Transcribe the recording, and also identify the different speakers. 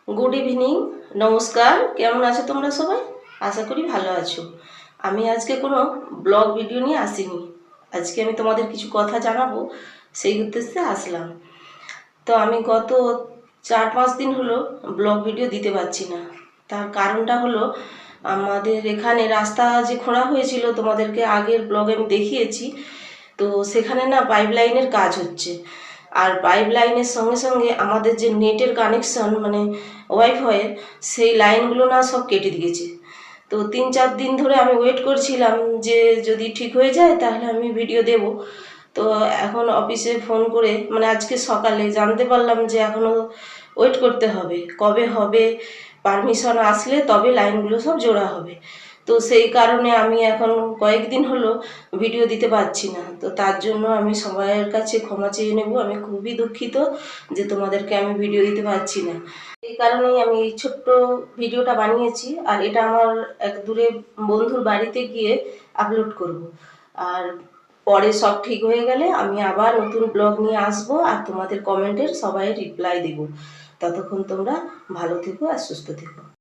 Speaker 1: Good evening, নমস্কার। কেমন আছো তোমরা সবাই? আশা করি ভালো আছো। আমি আজকে কোনো ব্লগ ভিডিও নিয়ে আসিনি। আজকে আমি তোমাদের কিছু কথা জানাবো, সেই উদ্দেশ্যে আসলাম। তো আমি গত 4-5 দিন হলো ব্লগ ভিডিও দিতে পারছি না। তার কারণটা হলো আমাদের এখানে রাস্তা যে খোঁড়া হয়েছিল, তোমাদেরকে আগের ব্লগে আমি দেখিয়েছি। তো সেখানে না পাইপ লাইনের কাজ হচ্ছে। আর পাইপ লাইনের সঙ্গে সঙ্গে আমাদের যে নেটের কানেকশন মানে ওয়াইফাইয়ের, সেই লাইনগুলো না সব কেটে দিয়েছে। তো 3-4 দিন ধরে আমি ওয়েট করছিলাম যে যদি ঠিক হয়ে যায় তাহলে আমি ভিডিও দেব। তো এখন অফিসে ফোন করে মানে আজকে সকালে জানতে পারলাম যে এখনও ওয়েট করতে হবে, কবে হবে, পারমিশন আসলে তবে লাইনগুলো সব জোড়া হবে। তো সেই কারণে আমি এখন কয়েকদিন হলো ভিডিও দিতে পারছি না। তো তার জন্য আমি সবাইয়ের কাছে ক্ষমা চেয়ে নেব। আমি খুবই দুঃখিত যে তোমাদেরকে আমি ভিডিও দিতে পারছি না। এই কারণেই আমি এই ছোট্ট ভিডিওটা বানিয়েছি, আর এটা আমার এক দূরে বন্ধুর বাড়িতে গিয়ে আপলোড করব। আর পরে সব ঠিক হয়ে গেলে আমি আবার নতুন ব্লগ নিয়ে আসবো আর তোমাদের কমেন্টের সবাই রিপ্লাই দেব। ততক্ষণ তোমরা ভালো থেকো আর সুস্থ থেকো।